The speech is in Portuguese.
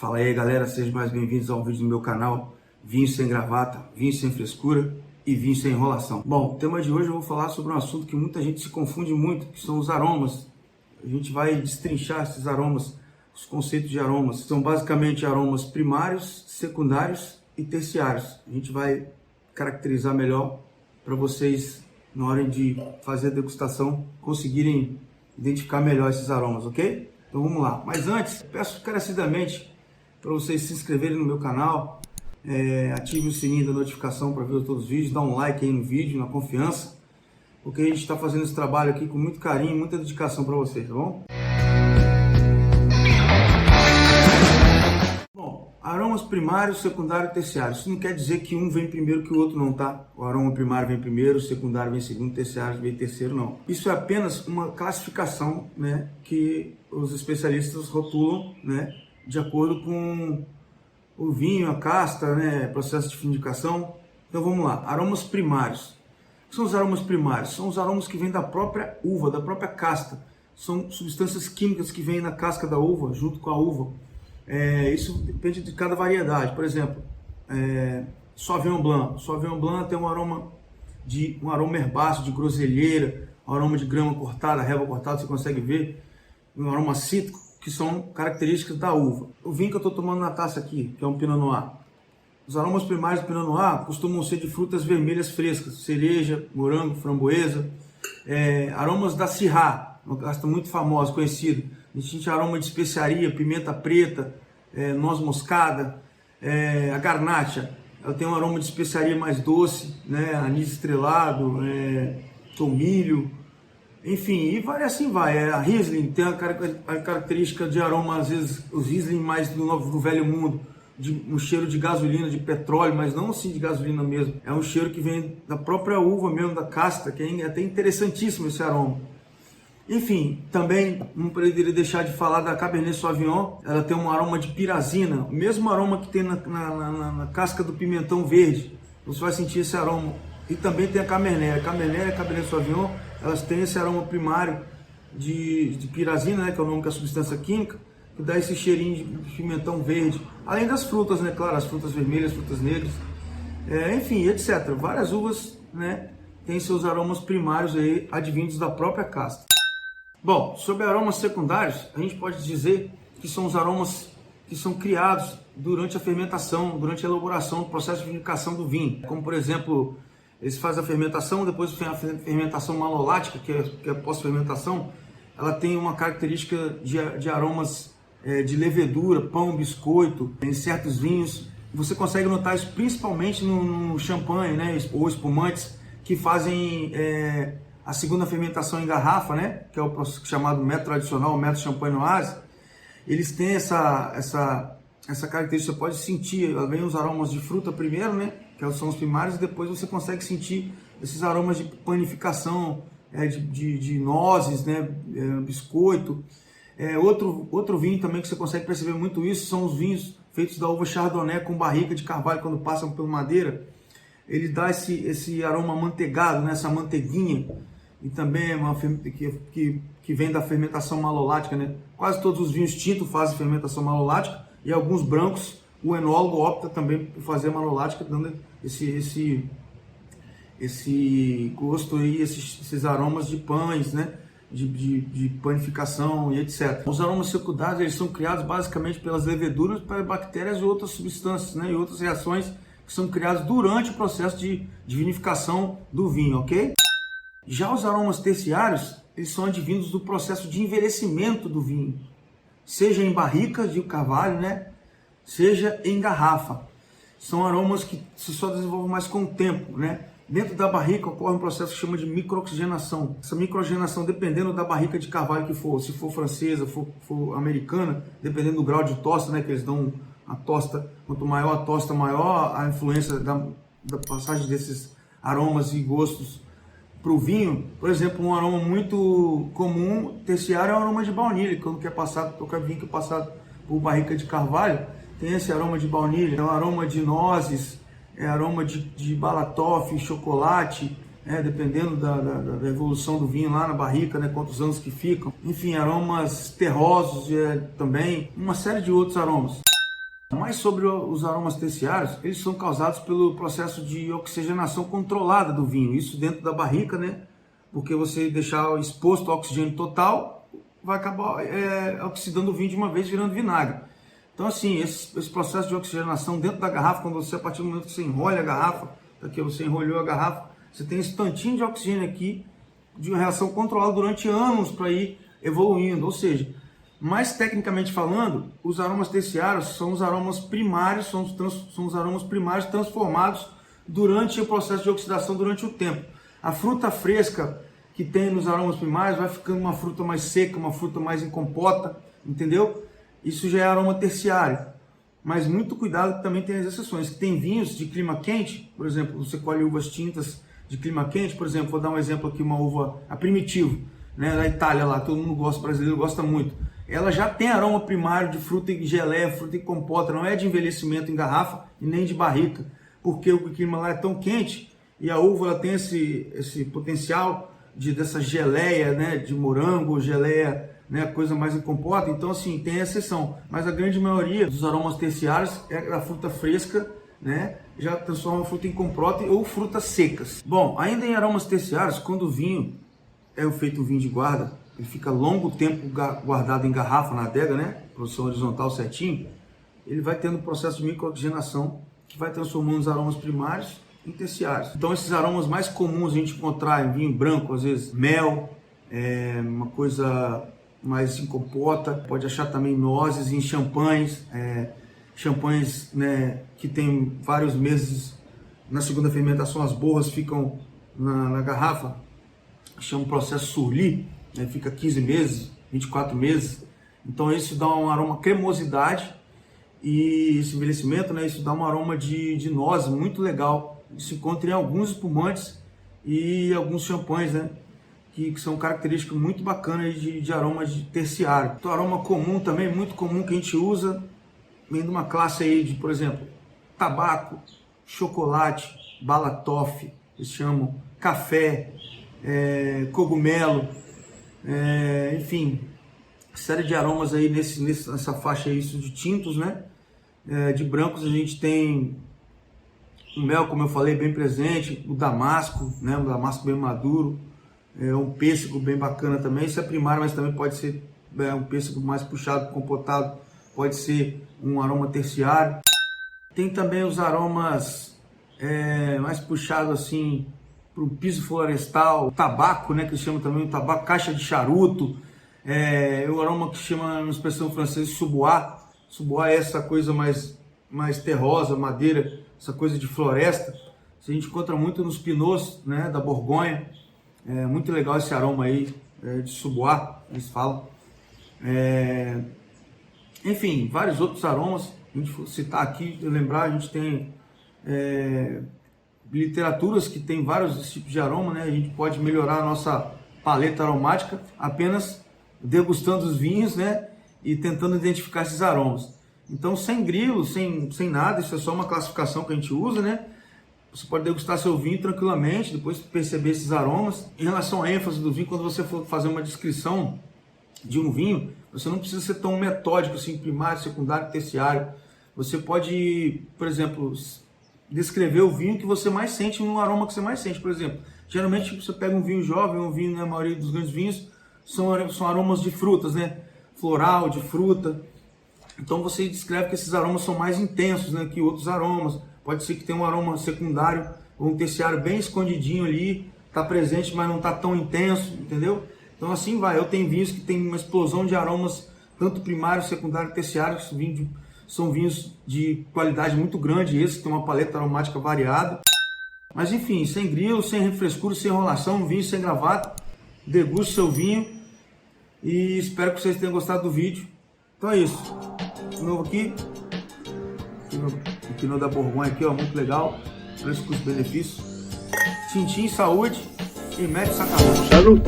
Fala aí galera, sejam mais bem-vindos ao vídeo do meu canal Vinho Sem Gravata, Vinho Sem Frescura e Vinho Sem Enrolação. Bom, o tema de hoje eu vou falar sobre um assunto que muita gente se confunde muito, que são os aromas. A gente vai destrinchar esses aromas, os conceitos de aromas. São basicamente aromas primários, secundários e terciários. A gente vai caracterizar melhor para vocês, na hora de fazer a degustação, conseguirem identificar melhor esses aromas, ok? Então vamos lá. Mas antes, peço encarecidamente para vocês se inscreverem no meu canal, ative o sininho da notificação para ver todos os vídeos, dá um like aí no vídeo, na confiança, porque a gente está fazendo esse trabalho aqui com muito carinho, muita dedicação para vocês, tá bom? Bom, aromas primários, secundários e terciários. Isso não quer dizer que um vem primeiro que o outro não, tá? O aroma primário vem primeiro, o secundário vem segundo, o terciário vem terceiro, não. Isso é apenas uma classificação, né, que os especialistas rotulam, né, de acordo com o vinho, a casta, né, processo de vinificação. Então vamos lá, aromas primários. O que são os aromas primários? São os aromas que vêm da própria uva, da própria casta. São substâncias químicas que vêm na casca da uva, junto com a uva. Isso depende de cada variedade. Por exemplo, Sauvignon Blanc. Sauvignon Blanc tem um aroma herbáceo, de groselheira, um aroma de grama cortada, relva cortada, você consegue ver. Um aroma cítrico, que são características da uva. O vinho que eu estou tomando na taça aqui, que é um Pinot Noir. Os aromas primários do Pinot Noir costumam ser de frutas vermelhas frescas, cereja, morango, framboesa. Aromas da Syrah, uma casta muito famosa, conhecida. A gente tem aroma de especiaria, pimenta preta, noz moscada. A Garnacha, ela tem um aroma de especiaria mais doce, né? Anis estrelado, tomilho. Enfim, e vai assim vai. A Riesling tem a característica de aroma, às vezes, os Riesling mais do velho mundo, de um cheiro de gasolina, de petróleo, mas não assim de gasolina mesmo. É um cheiro que vem da própria uva mesmo, da casta, que é até interessantíssimo esse aroma. Enfim, também não poderia deixar de falar da Cabernet Sauvignon. Ela tem um aroma de pirazina, o mesmo aroma que tem na casca do pimentão verde. Você vai sentir esse aroma. E também tem a Cabernet. A Cabernet e a Cabernet Sauvignon, elas têm esse aroma primário de pirazina, né, que é o nome da substância química, que dá esse cheirinho de pimentão verde. Além das frutas, né, claro, as frutas vermelhas, frutas negras, enfim, etc. Várias uvas, né, têm seus aromas primários aí, advindos da própria casta. Bom, sobre aromas secundários, a gente pode dizer que são os aromas que são criados durante a fermentação, durante a elaboração, do processo de vinificação do vinho. Como, por exemplo, eles fazem a fermentação, depois tem a fermentação malolática, que é a pós-fermentação. Ela tem uma característica de aromas de levedura, pão, biscoito, em certos vinhos. Você consegue notar isso principalmente no champanhe, né, ou espumantes, que fazem a segunda fermentação em garrafa, né, que é o chamado método tradicional, o método champenoise. Eles têm essa característica, você pode sentir, vem os aromas de fruta primeiro, né, que são os primários, e depois você consegue sentir esses aromas de panificação, de nozes, né, biscoito. Outro vinho também que você consegue perceber muito isso são os vinhos feitos da uva Chardonnay com barrica de carvalho, quando passam pela madeira. Ele dá esse aroma amanteigado, né, essa manteiguinha, e também é uma que vem da fermentação malolática, né? Quase todos os vinhos tintos fazem fermentação malolática, e alguns brancos, o enólogo opta também por fazer malolática, dando esse gosto aí, esses aromas de pães, né? De panificação e etc. Os aromas secundários, eles são criados basicamente pelas leveduras, para bactérias e outras substâncias, né? E outras reações que são criadas durante o processo de vinificação do vinho, ok? Já os aromas terciários, eles são advindos do processo de envelhecimento do vinho, seja em barrica de carvalho, né, seja em garrafa. São aromas que se só desenvolvem mais com o tempo, né? Dentro da barrica ocorre um processo que chama de microoxigenação. Essa microoxigenação, dependendo da barrica de carvalho que for, se for francesa, for americana, dependendo do grau de tosta, né, que eles dão a tosta, quanto maior a tosta, maior a influência da passagem desses aromas e gostos para o vinho. Por exemplo, um aroma muito comum terciário é o aroma de baunilha, quando qualquer vinho que é passado por barrica de carvalho, tem esse aroma de baunilha, é um aroma de nozes, é aroma de balatoff, chocolate, dependendo da evolução do vinho lá na barrica, né, quantos anos que ficam. Enfim, aromas terrosos também, uma série de outros aromas. Mas sobre os aromas terciários, eles são causados pelo processo de oxigenação controlada do vinho, isso dentro da barrica, né? Porque você deixar exposto ao oxigênio total, vai acabar oxidando o vinho de uma vez, virando vinagre. Então assim, esse processo de oxigenação dentro da garrafa, quando você, a partir do momento que você enrola a garrafa, aqui você enrolou a garrafa, você tem esse tantinho de oxigênio aqui, de uma reação controlada durante anos para ir evoluindo, ou seja, mais tecnicamente falando, os aromas terciários são os aromas primários, são os aromas primários transformados durante o processo de oxidação, durante o tempo. A fruta fresca que tem nos aromas primários vai ficando uma fruta mais seca, uma fruta mais em compota, entendeu? Isso já é aroma terciário. Mas muito cuidado que também tem as exceções, que tem vinhos de clima quente, por exemplo, você colhe uvas tintas de clima quente, por exemplo, vou dar um exemplo aqui, uma uva, a Primitivo, né, da Itália lá, todo mundo gosta, brasileiro gosta muito. Ela já tem aroma primário de fruta em geleia, fruta em compota, não é de envelhecimento em garrafa e nem de barrica, porque o clima lá é tão quente e a uva ela tem esse potencial dessa geleia, né, de morango, geleia, né, coisa mais em compota. Então assim, tem exceção, mas a grande maioria dos aromas terciários é da fruta fresca, né, já transforma a fruta em compota ou frutas secas. Bom, ainda em aromas terciários, quando o vinho é feito vinho de guarda, ele fica longo tempo guardado em garrafa na adega, né, produção horizontal certinho, ele vai tendo um processo de microoxigenação que vai transformando os aromas primários em terciários. Então esses aromas mais comuns a gente encontrar em vinho branco, às vezes mel, uma coisa mais em compota, pode achar também nozes em champanhes, champanhes, né, que tem vários meses na segunda fermentação, as borras ficam na garrafa, chama o processo Surly, né, fica 15 meses, 24 meses, então isso dá um aroma cremosidade e esse envelhecimento, né, isso dá um aroma de noz muito legal. Isso encontra em alguns espumantes e alguns champanhes, né, que são características muito bacanas de aroma de terciário. Então aroma comum também, muito comum que a gente usa, vem de uma classe aí de, por exemplo, tabaco, chocolate, bala toffee, eles chamam, café, cogumelo, enfim, série de aromas aí nessa faixa aí, isso de tintos, né? De brancos a gente tem o mel, como eu falei, bem presente, o damasco, né? O damasco bem maduro, um pêssego bem bacana também, isso é primário, mas também pode ser um pêssego mais puxado, compotado, pode ser um aroma terciário. Tem também os aromas mais puxados assim para o piso florestal, tabaco, né, que eles chamam também o tabaco, caixa de charuto, o aroma que chama na expressão francesa subois. Subois é essa coisa mais terrosa, madeira, essa coisa de floresta. Isso a gente encontra muito nos pinots, né, da Borgonha. É muito legal esse aroma aí de subois, eles falam. Enfim, vários outros aromas. A gente for citar aqui, lembrar, a gente tem literaturas que tem vários tipos de aroma, né? A gente pode melhorar a nossa paleta aromática apenas degustando os vinhos, né? E tentando identificar esses aromas. Então, sem grilo, sem nada, isso é só uma classificação que a gente usa, né? Você pode degustar seu vinho tranquilamente, depois perceber esses aromas. Em relação à ênfase do vinho, quando você for fazer uma descrição de um vinho, você não precisa ser tão metódico assim, primário, secundário, terciário. Você pode, por exemplo, descrever o vinho que você mais sente, um aroma que você mais sente. Por exemplo, geralmente você pega um vinho jovem, um vinho, né, a maioria dos grandes vinhos são aromas de frutas, né? Floral, de fruta. Então você descreve que esses aromas são mais intensos, né, que outros aromas. Pode ser que tenha um aroma secundário ou um terciário bem escondidinho ali, está presente, mas não está tão intenso, entendeu? Então assim vai. Eu tenho vinhos que tem uma explosão de aromas, tanto primário, secundário e terciário, são vinhos de qualidade muito grande, esses que tem uma paleta aromática variada. Mas enfim, sem grilo, sem refrescura, sem enrolação, vinho sem gravata, deguste seu vinho e espero que vocês tenham gostado do vídeo. Então é isso. De novo aqui, o Pinot da Borgonha aqui, ó, muito legal, preço custo-benefício. Tintim, saúde e mete sacanagem. Salud!